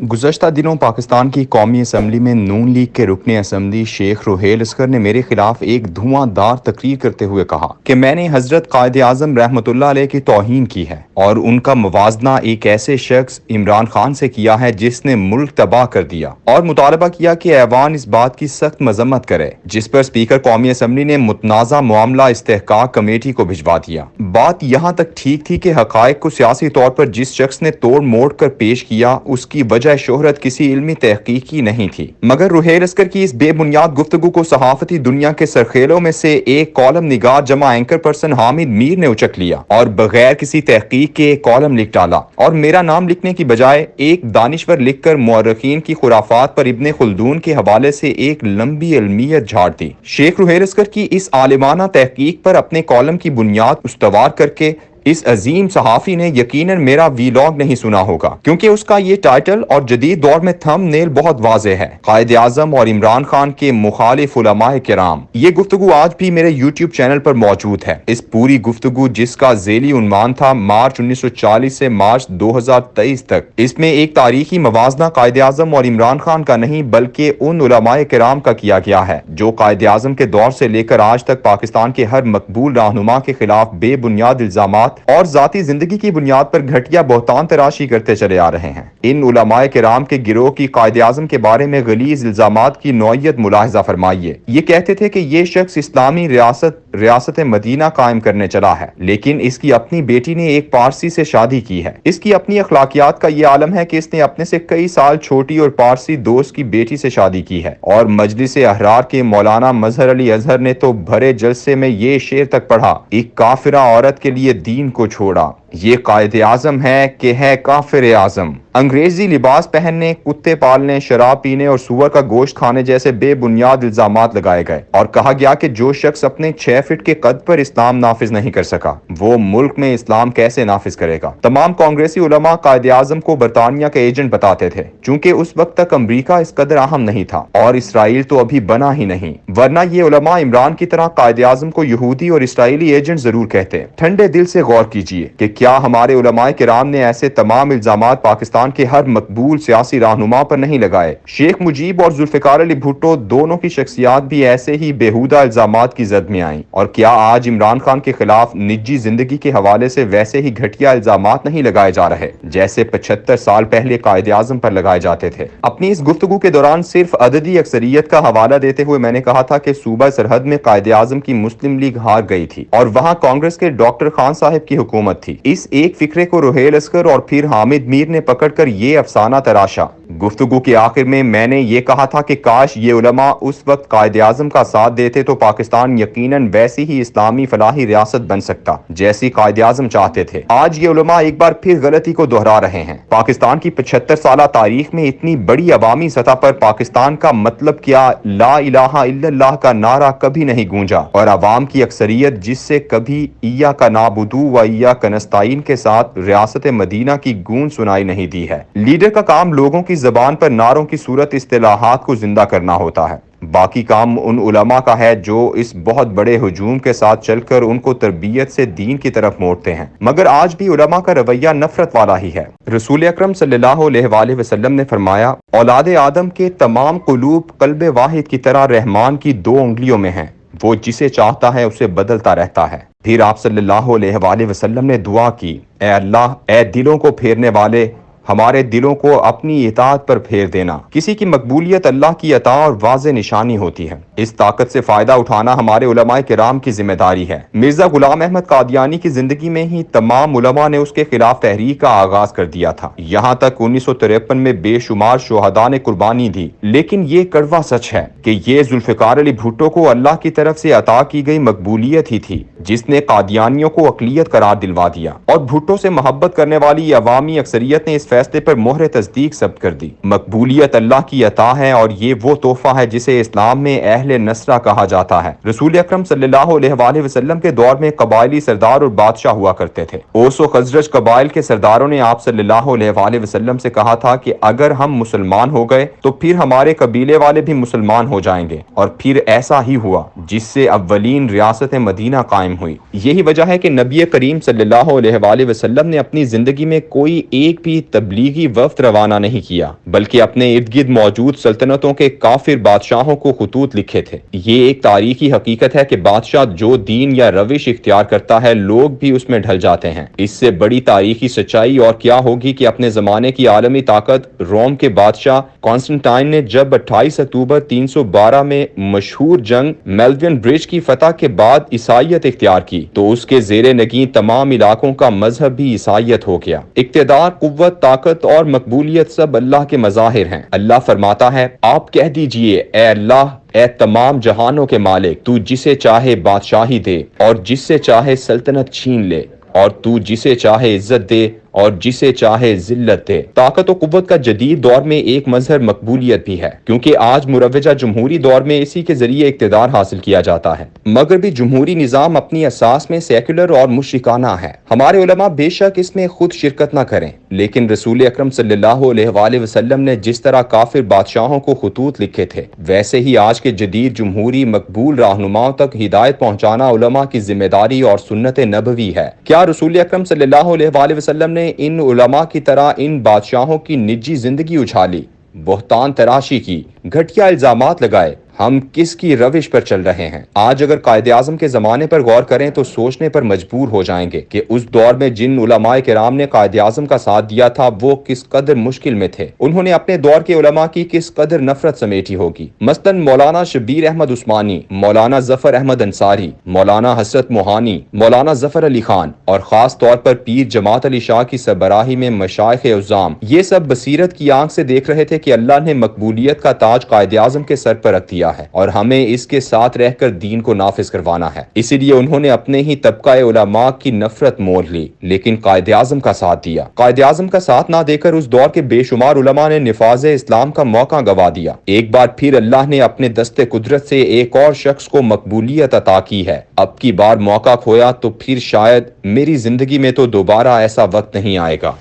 गुज़श्ता दिनों पाकिस्तान की कौमी असम्बली में नून लीग के रुकने असम्बली शेख रुहेल अस्कर ने मेरे खिलाफ एक धुआंधार तकरीर करते हुए कहा कि मैंने हजरत कायद आज़म रहमतुल्लाह अलैह की तौहीन की है और उनका मुवाजना एक ऐसे शख्स इमरान खान से किया है जिसने मुल्क तबाह कर दिया, और मुतालबा किया कि ऐवान इस बात की सख्त मजम्मत करे, जिस पर स्पीकर कौमी असम्बली ने मुतनाज़ा मामला इस्तेहकाक कमेटी को भिजवा दिया। बात यहाँ तक ठीक थी कि हकायक को सियासी तौर पर जिस शख्स ने तोड़ मोड़ कर पेश किया उसकी वजह शोहरत किसी इल्मी तहकीक की नहीं थी, मगर रुहेल अस्कर की इस बेबुनियाद गुफ्तगू को सहाफती दुनिया के सरखेलों में से एक कॉलम निगार जमा एंकर पर्सन हामिद मीर ने उचक लिया और बगैर किसी तहकीक के एक कॉलम लिख डाला, और मेरा नाम लिखने की बजाय एक दानिश्वर लिखकर मुअर्रिखीन की खुराफात पर इब्ने खुल्दून के हवाले से एक लंबी इल्मियत झाड़ दी। शेख रुहेल अस्कर की इस आलिमाना तहकीक पर अपने कॉलम की बुनियाद उस्तवार करके इस अजीम सहाफी ने यकीनन मेरा वीलॉग नहीं सुना होगा, क्योंकि उसका ये टाइटल और जदीद दौर में थंबनेल बहुत वाज़ेह है, कायद आज़म और इमरान खान के मुखालिफ उलमाए किराम। ये गुफ्तगू आज भी मेरे यूट्यूब चैनल पर मौजूद है। इस पूरी गुफ्तगू, जिसका ज़ेली उन्वान था मार्च 1940 से मार्च 2023 तक, इसमें एक तारीखी मवाजना कायद आज़म और इमरान खान का नहीं बल्कि उन उलमाए किराम का किया गया है जो कायद आज़म के दौर से लेकर आज तक पाकिस्तान के हर मकबूल रहनुमा के खिलाफ बेबुनियाद इल्जामात और जाती जिंदगी की बुनियाद पर घटिया बहतान तराशी करते चले आ रहे हैं। इन उलमाए किराम के गिरोह की कायद आज़म के बारे में गलीज इल्जामात की नौयत मुलाहिजा फरमाइए। ये कहते थे कि ये शख्स इस्लामी रियासत मदीना कायम करने चला है, लेकिन इसकी अपनी बेटी ने एक पारसी से शादी की है। इसकी अपनी अखलाकियात का ये आलम है कि इसने अपने से कई साल छोटी और पारसी दोस्त की बेटी से शादी की है। और मजलिस अहरार के मौलाना मजहर अली अजहर ने तो भरे जलसे में ये शेर तक पढ़ा, एक काफिरा औरत के लिए दीन को छोड़ा, ये कायद आज़म है कि है काफिर आज़म। अंग्रेजी लिबास पहनने, कुत्ते पालने, शराब पीने और सुअर का गोश्त खाने जैसे बेबुनियाद इल्जामात लगाए गए और कहा गया कि जो शख्स अपने 6 फीट के कद पर इस्लाम नाफिज नहीं कर सका वो मुल्क में इस्लाम कैसे नाफिज करेगा। तमाम कांग्रेसी उलमा कायद आज़म को बरतानिया के एजेंट बताते थे, चूंकि उस वक्त तक अमरीका इस कदर अहम नहीं था और इसराइल तो अभी बना ही नहीं, वरना ये उलमा इमरान की तरह कायद आज़म को यहूदी और इसराइली एजेंट जरूर कहते। ठंडे दिल से गौर कीजिए कि क्या हमारे उलमाए किराम ने ऐसे तमाम इल्जामात पाकिस्तान के हर मकबूल सियासी रहनुमा पर नहीं लगाए। शेख मुजीब और जुल्फिकार अली भुट्टो दोनों की शख्सियात भी ऐसे ही बेहुदा इल्जामात की जद में आई, और क्या आज इमरान खान के खिलाफ निजी जिंदगी के हवाले से वैसे ही घटिया इल्जामात नहीं लगाए जा रहे जैसे 75 साल पहले कायद आज़म पर लगाए जाते थे। अपनी इस गुफ्तगू के दौरान सिर्फ अददी अक्सरियत का हवाला देते हुए मैंने कहा था कि सूबा सरहद में कायद आज़म की मुस्लिम लीग हार गई थी और वहां कांग्रेस के डॉक्टर खान साहब की हुकूमत थी। इस एक फिक्रे को रुहेल अस्कर और फिर हामिद मीर ने पकड़कर ये अफसाना तराशा। गुफ्तगू के आखिर में मैंने ये कहा था कि काश ये उलमा उस वक्त कायद आज़म का साथ देते तो पाकिस्तान यकीनन वैसी ही इस्लामी फलाही रियासत बन सकता जैसी कायद आज़म चाहते थे। आज ये उलमा एक बार फिर गलती को दोहरा रहे हैं। पाकिस्तान की 75 साल तारीख में इतनी बड़ी अवामी सतह पर पाकिस्तान का मतलब क्या, ला इलाहा इल्लल्लाह का नारा कभी नहीं गूंजा और अवाम की अक्सरियत जिससे कभी इया का नाबुदू व इया का नस्ताइन के साथ रियासत मदीना की गूंज सुनाई नहीं दी है। लीडर का काम लोगों की जबान पर नारों की सूरत इस्तिलाहात को जिंदा करना होता है, बाकी काम उन उलमा का है जो इस बहुत बड़े हुजूम के साथ चलकर उनको तरबियत से दीन की तरफ मोड़ते हैं। मगर आज भी उलमा का रवैया नफरत वाला ही है। रसूल अकरम सल्लल्लाहु अलैहि वसल्लम ने फरमाया, औलादे आदम के तमाम कुलूब कल्बे वाहिद की तरह रहमान की 2 उंगलियों में हैं, वो जिसे चाहता है उसे बदलता रहता है। फिर आप सल्लल्लाहु अलैहि वसल्लम ने दुआ की, ए अल्लाह, ए दिलों को फेरने वाले, हमारे दिलों को अपनी इताअत पर फेर देना। किसी की मकबूलियत अल्लाह की अता और वाज़े निशानी होती है। इस ताकत से फायदा उठाना हमारे उलमाए किराम की जिम्मेदारी है। मिर्जा गुलाम अहमद कादियानी की जिंदगी में ही तमाम उलमा ने उसके खिलाफ तहरीक का आगाज कर दिया था। यहाँ तक 1953 में बेशुमार शोहदा ने कुर्बानी दी। लेकिन ये कड़वा सच है कि ये जुल्फिकार अली भुट्टो को अल्लाह की तरफ से अता की गई मकबूलियत ही थी जिसने कादियानियों को अकलियत करार दिलवा दिया, और भुट्टो से मोहब्बत करने वाली अवामी अक्सरियत ने इस फैसले पर मोहर तस्दीक सब्त कर दी। मकबूलियत अल्लाह की अता है और ये वो तोहफा है जिसे इस्लाम में अहले नसरा कहा जाता है। रसूल अकरम सल्लल्लाहु अलैहि वसल्लम के दौर में कबायली सरदार और बादशाह हुआ करते थे। ओस व खजरज कबाइल के सरदारों ने आप सल्लल्लाहु अलैहि वसल्लम से कहा था कि अगर हम मुसलमान हो गए तो फिर हमारे कबीले वाले भी मुसलमान हो जाएंगे, और फिर ऐसा ही हुआ जिससे अव्वलीन रियासत मदीना कायम हुई। यही वजह है कि नबी करीम सल्लल्लाहु अलैहि वसल्लम ने अपनी जिंदगी में कोई एक भी تبلیغی وفد روانہ نہیں کیا بلکہ اپنے ارد گرد موجود سلطنتوں کے کافر بادشاہوں کو خطوط لکھے تھے۔ یہ ایک تاریخی حقیقت ہے کہ بادشاہ جو دین یا روش اختیار کرتا ہے لوگ بھی اس میں ڈھل جاتے ہیں۔ اس سے بڑی تاریخی سچائی اور کیا ہوگی کہ اپنے زمانے کی عالمی طاقت روم کے بادشاہ کانسٹنٹائن نے جب 28 اکتوبر 312 میں مشہور جنگ میلوین برج کی فتح کے بعد عیسائیت اختیار کی تو اس کے زیر نگین تمام علاقوں کا مذہب بھی عیسائیت ہو گیا۔ اقتدار، قوت، طاقت اور مقبولیت سب اللہ کے مظاہر ہیں۔ اللہ فرماتا ہے، آپ کہہ دیجئے اے اللہ، اے تمام جہانوں کے مالک، تو جسے چاہے بادشاہی دے اور جس سے چاہے سلطنت چھین لے، اور تو جسے چاہے عزت دے اور جسے چاہے ذلت دے۔ طاقت و قوت کا جدید دور میں ایک مظہر مقبولیت بھی ہے، کیونکہ آج مروجہ جمہوری دور میں اسی کے ذریعے اقتدار حاصل کیا جاتا ہے۔ مغربی جمہوری نظام اپنی اساس میں سیکولر اور مشرکانہ ہے۔ ہمارے علماء بے شک اس میں خود شرکت نہ کریں، لیکن رسول اکرم صلی اللہ علیہ وآلہ وسلم نے جس طرح کافر بادشاہوں کو خطوط لکھے تھے، ویسے ہی آج کے جدید جمہوری مقبول رہنماؤں تک ہدایت پہنچانا علماء کی ذمہ داری اور سنت نبوی ہے۔ کیا رسول اکرم صلی اللہ علیہ وآلہ وسلم نے ان علماء کی طرح ان بادشاہوں کی نجی زندگی اچھالی، بہتان تراشی کی، گھٹیا الزامات لگائے؟ ہم کس کی روش پر چل رہے ہیں؟ آج اگر قائد اعظم کے زمانے پر غور کریں تو سوچنے پر مجبور ہو جائیں گے کہ اس دور میں جن علماء کرام نے قائد اعظم کا ساتھ دیا تھا وہ کس قدر مشکل میں تھے۔ انہوں نے اپنے دور کے علماء کی کس قدر نفرت سمیٹی ہوگی۔ مثلاً مولانا شبیر احمد عثمانی، مولانا ظفر احمد انصاری، مولانا حسرت موہانی، مولانا ظفر علی خان اور خاص طور پر پیر جماعت علی شاہ کی سربراہی میں مشائخ عظام، یہ سب بصیرت کی آنکھ سے دیکھ رہے تھے کہ اللہ نے مقبولیت کا تاج قائد اعظم کے سر پر رکھ دیا ہے اور ہمیں اس کے ساتھ رہ کر دین کو نافذ کروانا ہے۔ اسی لیے انہوں نے اپنے ہی طبقہ علماء کی نفرت مول لی، لیکن قائد اعظم کا ساتھ دیا۔ قائد اعظم کا ساتھ نہ دے کر اس دور کے بے شمار علماء نے نفاذ اسلام کا موقع گوا دیا۔ ایک بار پھر اللہ نے اپنے دستے قدرت سے ایک اور شخص کو مقبولیت عطا کی ہے۔ اب کی بار موقع کھویا تو پھر شاید میری زندگی میں تو دوبارہ ایسا وقت نہیں آئے گا۔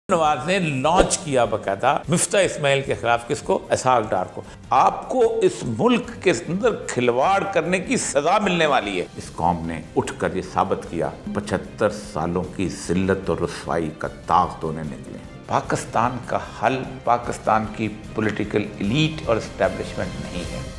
نواز نے لانچ کیا باقاعدہ مفتاح اسماعیل کے خلاف، کس کو؟ اسحاق ڈار کو۔ آپ کو اس ملک کے اندر کھلواڑ کرنے کی سزا ملنے والی ہے۔ اس قوم نے اٹھ کر یہ ثابت کیا، 75 سالوں کی ذلت اور رسوائی کا داغ دھونے نکلے۔ پاکستان کا حل پاکستان کی پولیٹیکل ایلیٹ اور اسٹیبلشمنٹ نہیں ہے۔